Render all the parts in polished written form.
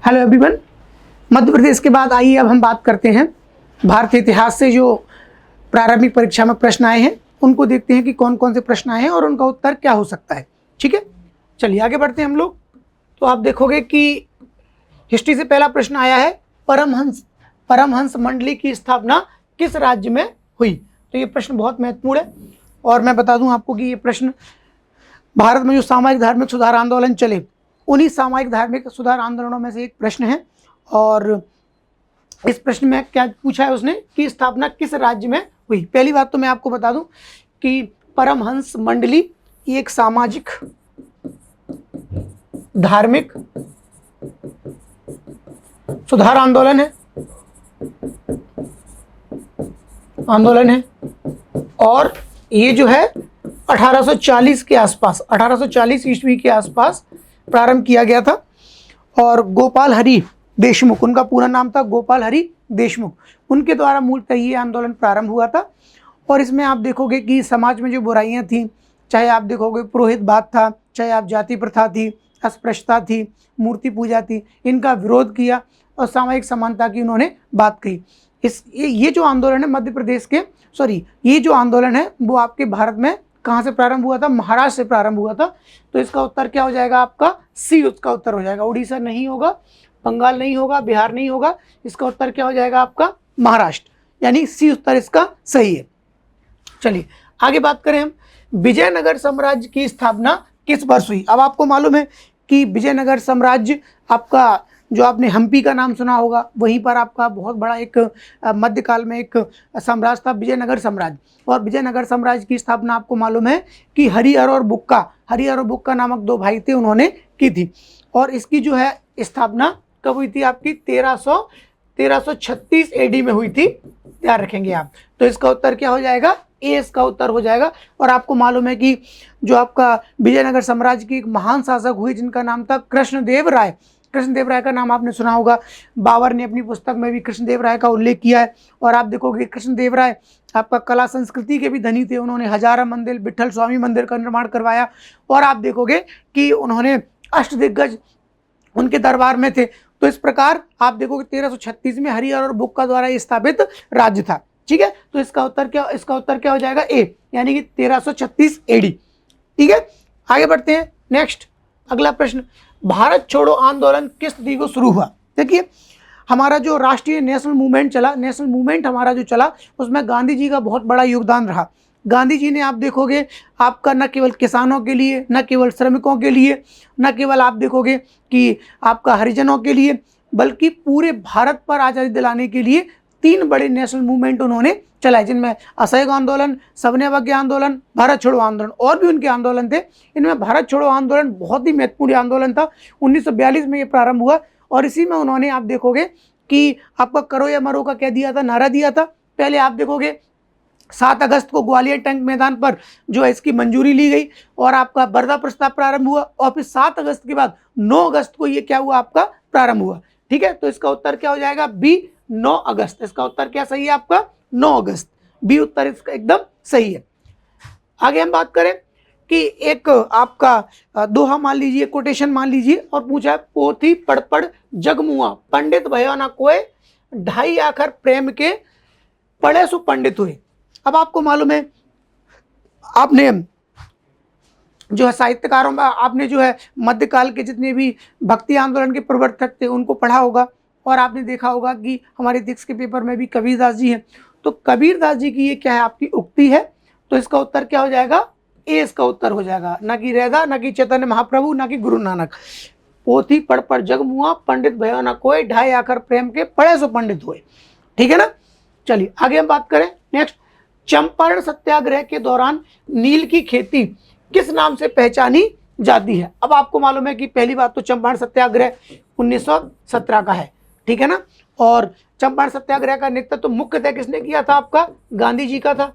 Hello everyone. Madhya Pradesh के बाद आइए अब हम बात करते हैं भारतीय इतिहास से जो प्रारंभिक परीक्षा में प्रश्न आए हैं उनको देखते हैं कि कौन कौन से प्रश्न आए हैं और उनका उत्तर क्या हो सकता है। ठीक है, चलिए आगे बढ़ते हैं हम लोग। तो आप देखोगे कि हिस्ट्री से पहला प्रश्न आया है, परमहंस मंडली की स्थापना किस राज्य में हुई। तो ये प्रश्न बहुत महत्वपूर्ण है और मैं बता दूं आपको कि ये प्रश्न भारत में जो सामाजिक धार्मिक सुधार आंदोलन चले उन्हीं सामाजिक धार्मिक सुधार आंदोलनों में से एक प्रश्न है। और इस प्रश्न में क्या पूछा है उसने कि स्थापना किस राज्य में हुई। पहली बात तो मैं आपको बता दूं कि परमहंस मंडली ये एक सामाजिक धार्मिक सुधार आंदोलन है और ये जो है 1840 के आसपास 1840 ईस्वी के आसपास प्रारंभ किया गया था। और गोपाल हरि देशमुख, उनका पूरा नाम था गोपाल हरि देशमुख, उनके द्वारा मूलतः ये आंदोलन प्रारंभ हुआ था। और इसमें आप देखोगे कि समाज में जो बुराइयां थी, चाहे आप देखोगे पुरोहितवाद था, चाहे आप जाति प्रथा थी, अस्पृश्यता थी, मूर्ति पूजा थी, इनका विरोध किया और सामाजिक समानता की उन्होंने बात कही। ये जो आंदोलन है मध्य प्रदेश के ये जो आंदोलन है वो आपके भारत में कहाँ से प्रारंभ हुआ था? महाराष्ट्र से प्रारंभ हुआ था। तो इसका उत्तर क्या हो जाएगा आपका? सी उसका उत्तर हो जाएगा। उड़ीसा नहीं होगा, बंगाल नहीं होगा, बिहार नहीं होगा, इसका उत्तर क्या हो जाएगा आपका? महाराष्ट्र, यानी सी उत्तर इसका सही है। चलिए आगे बात करें हम, विजयनगर साम्राज्य की स्थापना किस वर्ष हुई। अब आपको मालूम है कि विजयनगर साम्राज्य आपका, जो आपने हम्पी का नाम सुना होगा, वहीं पर आपका बहुत बड़ा एक मध्यकाल में एक साम्राज्य था विजयनगर साम्राज्य। और विजयनगर साम्राज्य की स्थापना आपको मालूम है कि हरिहर और बुक्का नामक दो भाई थे, उन्होंने की थी। और इसकी जो है स्थापना कब हुई थी आपकी? 1336 एडी में हुई थी, ध्यान रखेंगे आप। तो इसका उत्तर क्या हो जाएगा? ए इसका उत्तर हो जाएगा। और आपको मालूम है कि जो आपका विजयनगर साम्राज्य की एक महान शासक हुई जिनका नाम था कृष्णदेव राय का नाम आपने सुना होगा। बाबर ने अपनी पुस्तक में भी कृष्णदेव राय का उल्लेख किया है। और आप देखोगे कृष्णदेव राय आपका कला संस्कृति के भी धनी थे। उन्होंने हजारा मंदिर, विठल स्वामी मंदिर का निर्माण करवाया। और आप देखोगे कि उन्होंने अष्टदिग्गज उनके दरबार में थे। तो इस प्रकार आप देखोगे 1336 में हरिहर और बुक्का द्वारा स्थापित राज्य था। ठीक है, तो इसका उत्तर क्या हो जाएगा? ए, यानी कि 1336 एडी। ठीक है, आगे बढ़ते हैं। नेक्स्ट अगला प्रश्न, भारत छोड़ो आंदोलन किस तिथि को शुरू हुआ। देखिए हमारा जो राष्ट्रीय नेशनल मूवमेंट हमारा जो चला उसमें गांधी जी का बहुत बड़ा योगदान रहा। गांधी जी ने आप देखोगे आपका न केवल किसानों के लिए, न केवल श्रमिकों के लिए, न केवल आप देखोगे कि आपका हरिजनों के लिए, बल्कि पूरे भारत पर आज़ादी दिलाने के लिए 3 बड़े नेशनल मूवमेंट उन्होंने चलाए, जिनमें असहयोग आंदोलन, सविनय अवज्ञा आंदोलन, भारत छोड़ो आंदोलन, और भी उनके आंदोलन थे। इनमें भारत छोड़ो आंदोलन बहुत ही महत्वपूर्ण आंदोलन था। 1942 में ये प्रारंभ हुआ और इसी में उन्होंने आप देखोगे कि आपका करो या मरो का क्या दिया था? नारा दिया था। पहले आप देखोगे 7 अगस्त को ग्वालियर टैंक मैदान पर जो है इसकी मंजूरी ली गई और आपका बर्दा प्रस्ताव प्रारंभ हुआ। और फिर 7 अगस्त के बाद 9 अगस्त को ये क्या हुआ? आपका प्रारंभ हुआ। ठीक है, तो इसका उत्तर क्या हो जाएगा? बी, 9 अगस्त। इसका उत्तर क्या सही है आपका? 9 अगस्त, बी उत्तर इसका एकदम सही है। आगे हम बात करें कि एक आपका दोहा मान लीजिए, कोटेशन मान लीजिए और पूछा है, पोथी पढ़ पढ़ जगमुआ, पंडित भयो ना कोय, ढाई आखर प्रेम के पढ़े सु पंडित हुए। अब आपको मालूम है, आपने जो है साहित्यकारों में आपने जो है मध्यकाल के जितने भी भक्ति आंदोलन के प्रवर्तक थे उनको पढ़ा होगा। और आपने देखा होगा कि हमारे इतिहास के पेपर में भी कबीरदास जी हैं। तो कबीरदास जी की ये क्या है? आपकी उक्ति है। तो इसका उत्तर क्या हो जाएगा? ए इसका उत्तर हो जाएगा। ना कि रैदा, ना कि चैतन्य महाप्रभु, ना कि गुरु नानक। पोथी पढ़ पढ़ जग मुआ, पंडित भयो ना कोय, ढाई आखर प्रेम के पढ़े सो पंडित हुए। ठीक है ना। चलिए आगे हम बात करें। नेक्स्ट, चंपारण सत्याग्रह के दौरान नील की खेती किस नाम से पहचानी जाती है। अब आपको मालूम है कि पहली बात तो चंपारण सत्याग्रह 1917 का है। ठीक है ना। और चंपारण सत्याग्रह का नेतृत्व तो मुख्यतः किसने किया था? आपका गांधी जी का था,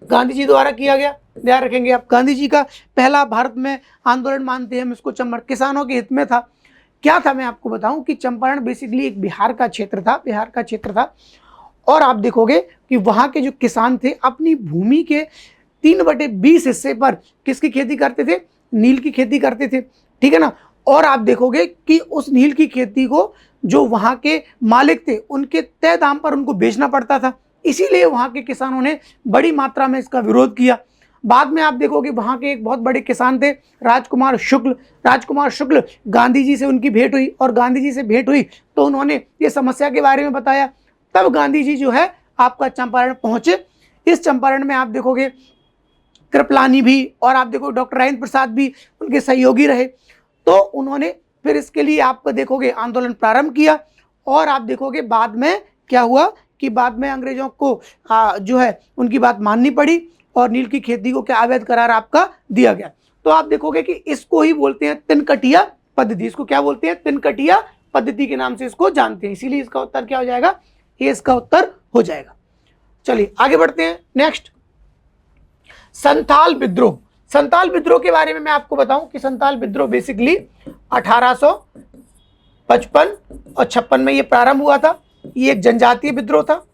गांधी जी द्वारा किया गया। ध्यान रखेंगे आप, गांधी जी का पहला भारत में आंदोलन मानते हैं हम इसको। चंपारण किसानों के हित में था। क्या था मैं आपको बताऊं कि चंपारण बेसिकली एक बिहार का क्षेत्र था। और आप देखोगे कि वहां के जो किसान थे अपनी भूमि के 3/20 हिस्से पर किसकी खेती करते थे? नील की खेती करते थे। ठीक है ना। और आप देखोगे कि उस नील की खेती को जो वहाँ के मालिक थे उनके तय दाम पर उनको बेचना पड़ता था, इसीलिए वहाँ के किसानों ने बड़ी मात्रा में इसका विरोध किया। बाद में आप देखोगे वहाँ के एक बहुत बड़े किसान थे राजकुमार शुक्ल। राजकुमार शुक्ल, गांधी जी से उनकी भेंट हुई और गांधी जी से भेंट हुई तो उन्होंने ये समस्या के बारे में बताया। तब गांधी जी जो है आपका चंपारण पहुंचे। इस चंपारण में आप देखोगे कृपलानी भी और आप देखो डॉक्टर राजेंद्र प्रसाद भी उनके सहयोगी रहे। तो उन्होंने फिर इसके लिए आपको देखोगे आंदोलन प्रारंभ किया और आप देखोगे बाद में क्या हुआ कि बाद में अंग्रेजों को जो है उनकी बात माननी पड़ी और नील की खेती को क्या अवैध करार आपका दिया गया। तो आप देखोगे कि इसको ही बोलते हैं तिनकटिया पद्धति। इसको क्या बोलते हैं? तिनकटिया पद्धति के नाम से इसको जानते हैं, इसीलिए इसका उत्तर क्या हो जाएगा? ये इसका उत्तर हो जाएगा। चलिए आगे बढ़ते हैं। नेक्स्ट, संथाल विद्रोह। संथाल विद्रोह के बारे में मैं आपको बताऊं कि संथाल विद्रोह बेसिकली 1855 और 56 में ये प्रारंभ हुआ था। ये एक जनजातीय विद्रोह था,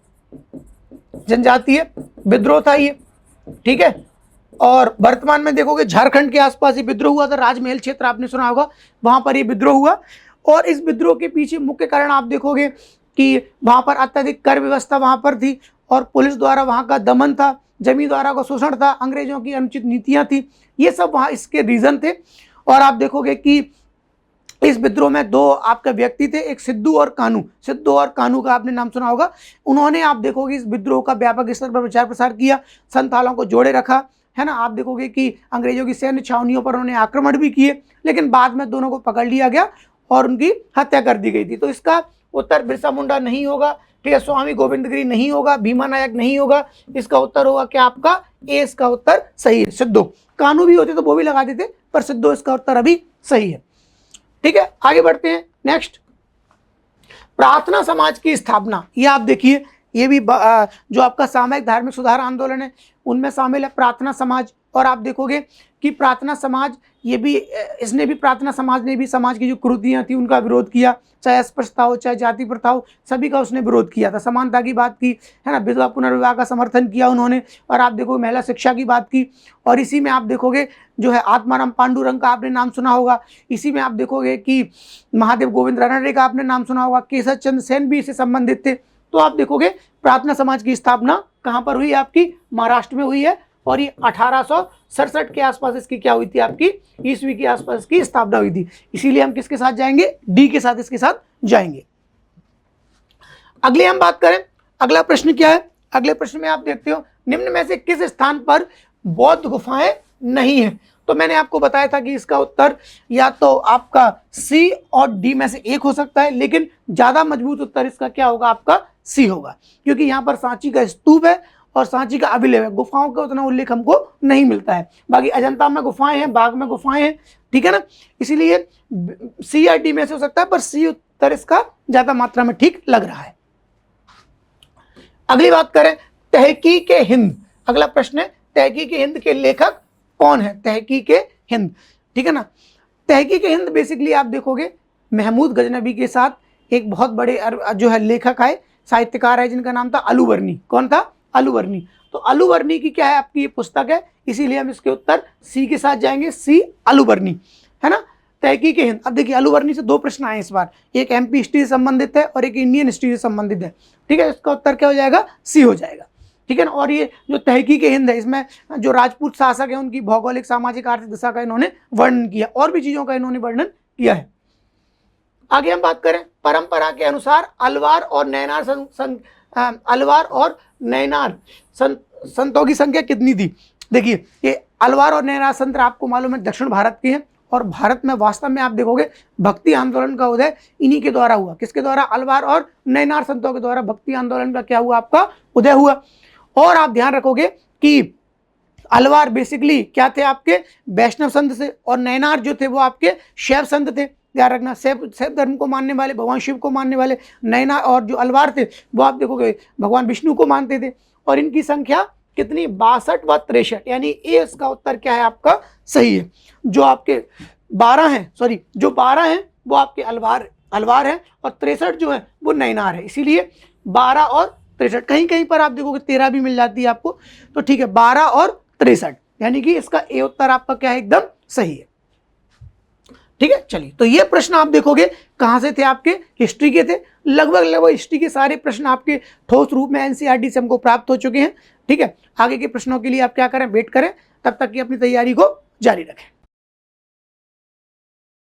जनजातीय विद्रोह था ये, ठीक है। और वर्तमान में देखोगे झारखंड के आसपास ये विद्रोह हुआ था, राजमहल क्षेत्र आपने सुना होगा, वहां पर ये विद्रोह हुआ। और इस विद्रोह के पीछे मुख्य कारण आप देखोगे कि वहां पर अत्यधिक कर व्यवस्था वहां पर थी और पुलिस द्वारा वहां का दमन था, जमींदारों का शोषण था, अंग्रेजों की अनुचित नीतियां थी, ये सब वहां इसके रीजन थे। और आप देखोगे कि इस विद्रोह में दो आपके व्यक्ति थे, एक सिद्धू और कानू। सिद्धू और कानू का आपने नाम सुना होगा। उन्होंने आप देखोगे इस विद्रोह का व्यापक स्तर पर प्रचार प्रसार किया, संथालों को जोड़े रखा, है ना। आप देखोगे कि अंग्रेजों की सैन्य छावनियों पर उन्होंने आक्रमण भी किए, लेकिन बाद में दोनों को पकड़ लिया गया और उनकी हत्या कर दी गई थी। तो इसका उत्तर बिरसा मुंडा नहीं होगा, ठीक है, स्वामी गोविंद गिरी नहीं होगा, भीमा नायक नहीं होगा। इसका उत्तर होगा क्या आपका? ए इसका उत्तर सही है, सिद्धू। कानू भी होते तो वो भी लगा देते, पर सिद्धू इसका उत्तर अभी सही है, ठीक है। आगे बढ़ते हैं। नेक्स्ट, प्रार्थना समाज की स्थापना। ये आप देखिए, ये भी जो आपका सामयिक धार्मिक सुधार आंदोलन है उनमें शामिल है प्रार्थना समाज। और आप देखोगे कि प्रार्थना समाज ये भी, इसने भी, प्रार्थना समाज ने भी समाज की जो कुरीतियां थी उनका विरोध किया, चाहे अस्पृश्यता हो चाहे जाति प्रथा हो, सभी का उसने विरोध किया था। समानता की बात की, है ना, विधवा पुनर्विवाह का समर्थन किया उन्होंने। और आप देखोगे महिला शिक्षा की बात की। और इसी में आप देखोगे जो है आत्माराम पांडुरंग का आपने नाम सुना होगा। इसी में आप देखोगे कि महादेव गोविंद रानडे का आपने नाम सुना होगा, केशव चंद्र सेन भी इससे संबंधित थे। तो आप देखोगे प्रार्थना समाज की स्थापना कहाँ पर हुई? आपकी महाराष्ट्र में हुई है। और ये 1867 के आसपास इसकी क्या हुई थी? आपकी ईस्वी के आसपास इसकी स्थापना हुई थी। इसीलिए हम किसके साथ जाएंगे? डी के साथ, इसके साथ जाएंगे। अगले हम बात करें, अगला प्रश्न क्या है? अगले प्रश्न में आप देखते हो निम्न में से किस स्थान पर बौद्ध गुफाएं नहीं है? तो मैंने आपको बताया था कि इसका उत्तर या तो आपका सी और डी में से एक हो सकता है, लेकिन ज्यादा मजबूत उत्तर इसका क्या होगा? आपका सी होगा, क्योंकि यहाँ पर सांची का स्तूप है और सांची का अभिलेख है। गुफाओं का उतना उल्लेख हमको नहीं मिलता है। बाकी अजंता में गुफाएं हैं, बाघ में गुफाएं हैं, ठीक है ना। इसीलिए सी या डी में से हो सकता है, पर सी उत्तर इसका ज्यादा मात्रा में ठीक लग रहा है। अगली बात करें, तहकीक हिंद। अगला प्रश्न है, तहकीक हिंद के लेखक कौन है? तहकीक हिंद, ठीक है ना। तहकीक हिंद बेसिकली आप देखोगे महमूद गजनबी के साथ एक बहुत बड़े जो है लेखक आए, साहित्यकार है, जिनका नाम था अलूवर्नी। कौन था? अलूवर्नी। तो अलूवर्नी की क्या है? आपकी ये पुस्तक है, इसीलिए हम इसके उत्तर सी के साथ जाएंगे, सी अलूवर्नी, है ना। तहकीक हिंद। अब देखिए अलूवर्नी से दो प्रश्न आए इस बार, एक एमपी हिस्ट्री से संबंधित है और एक इंडियन हिस्ट्री से संबंधित है, ठीक है। इसका उत्तर क्या हो जाएगा? सी हो जाएगा, ठीक है ना। और ये जो तहकीक हिंद है, इसमें जो राजपूत शासक है उनकी भौगोलिक सामाजिक आर्थिक दशा का इन्होंने वर्णन किया, और भी चीजों का इन्होंने वर्णन किया है। आगे हम बात करें, परंपरा के अनुसार अलवार और नैनार अलवार और नैनार संतों की संख्या कितनी थी? देखिए ये अलवार और नैनार संत आपको मालूम है दक्षिण भारत के हैं, और भारत में वास्तव में आप देखोगे भक्ति आंदोलन का उदय इन्हीं के द्वारा हुआ। किसके द्वारा? अलवार और नैनार संतों के द्वारा भक्ति आंदोलन का क्या हुआ? आपका उदय हुआ। और आप ध्यान रखोगे कि अलवार बेसिकली क्या थे? आपके वैष्णव संत से, और नैनार जो थे वो आपके शैव संत थे। ध्यान रखना, शैव धर्म को मानने वाले, भगवान शिव को मानने वाले। नैना और जो अलवार थे वो आप देखोगे भगवान विष्णु को मानते थे। और इनकी संख्या कितनी? 62 व 63, यानी ए इसका उत्तर क्या है? आपका सही है। जो आपके 12 हैं, सॉरी जो 12 हैं वो आपके अलवार है, और 63 जो है वो नैनार है। इसीलिए 12 और 63, कहीं कहीं पर आप देखोगे 13 भी मिल जाती है आपको, तो ठीक है 12 और 63, यानी कि इसका ए उत्तर आपका क्या है? एकदम सही है। ठीक है, चलिए तो ये प्रश्न आप देखोगे कहां से थे, आपके हिस्ट्री के थे। लगभग हिस्ट्री के सारे प्रश्न आपके ठोस रूप में एनसीईआरटी से हमको प्राप्त हो चुके हैं। ठीक है, आगे के प्रश्नों के लिए आप क्या करें, वेट करें, तब तक की अपनी तैयारी को जारी रखें।